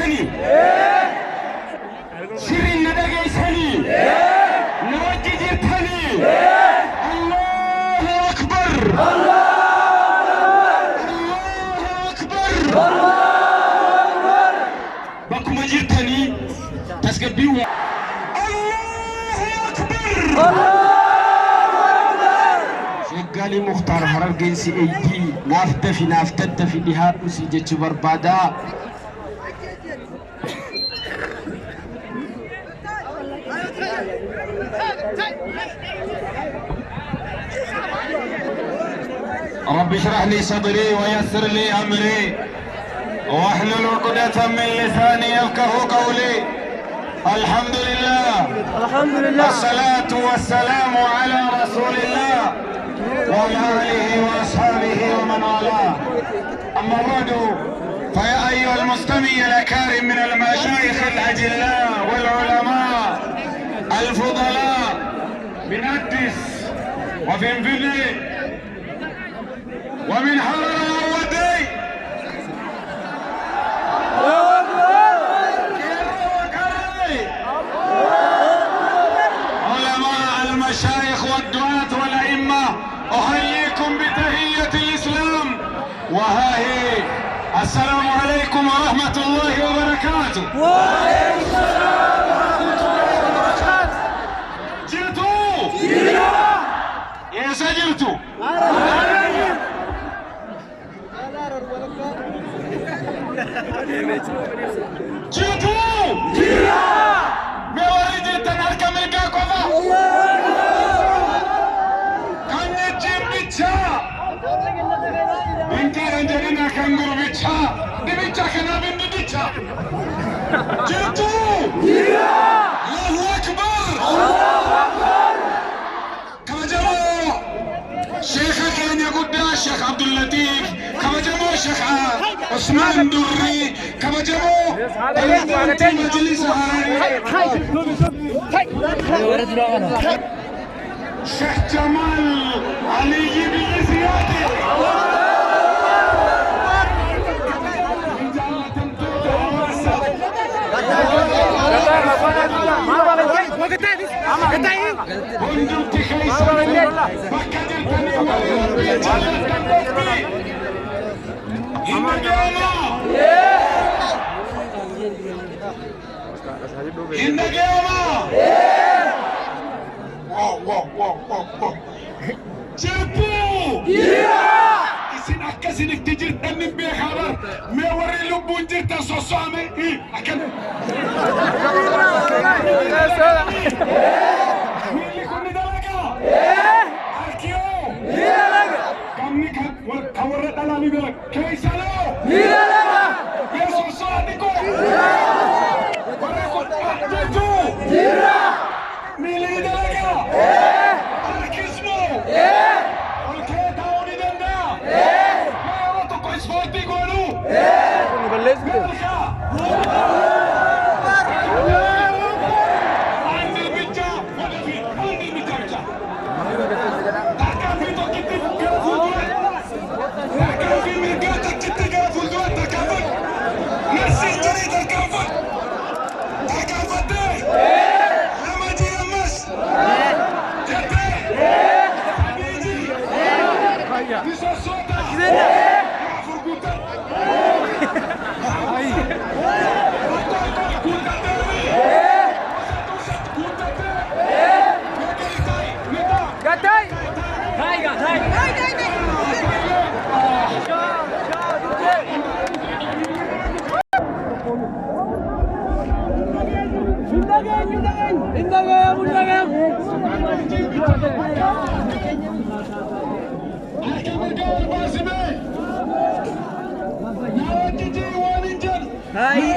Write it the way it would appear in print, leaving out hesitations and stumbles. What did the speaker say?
جرتني سر الندق يسني نوجي جرتني الله أكبر الله أكبر بكم جرتني تسقبيوا الله أكبر شغالي مختار حرر جنسي ايدي نافتة في دهات مسيجة بربادا رب اشرح لي صدري ويسر لي امري واحلل عقدة من لساني يفقه قولي الحمد لله الصلاة والسلام على رسول الله وعلى آله وأصحابه ومن والاه أما بعد فيا أيها المستمع الأكارم من المشايخ الأجلاء والعلماء الفضلاء من أديس وفنفني ومن حرر ودي علماء المشايخ والدعاة والأئمة أحييكم بتحية الإسلام وها هي السلام عليكم ورحمة الله وبركاته. وعليكم السلام ورحمة الله وبركاته. جئتوا؟ يا سجلتوا؟ جئتوا؟ ما ورد تنارك من كاكوفا؟ Binti ranjana kan guru bicha, di bicha kena binti bicha. Jitu. Allahu Akbar. Allahu Akbar. Kama jamo Sheikh Kenya Gudda, Sheikh Abdul Latif, kama jamo Sheikh Osman Durri, kama jamo Majlis Sheikh Jamal Ali bin Ziyadi. isin akkasinik tijirtannin beekabar mee warri lubbuun jirtan sossoame akkan miilli kun ni dalaga harkiyoo kamni kan warra dhalaa ni dalaga keeysaloo ni dalaga mee sossoo adiko warri kun jechuu miilli ni dalaga harkismoo Sporti golu. Beleza que Andil bicha, andil bicha. Takkan fito kitti gafulduat. Takkan mirgata kitti gafulduat takkan. Nasi jari takkan. Takkan fate. Namaji amas. Jate. Abiji. Bisa soda. Hai.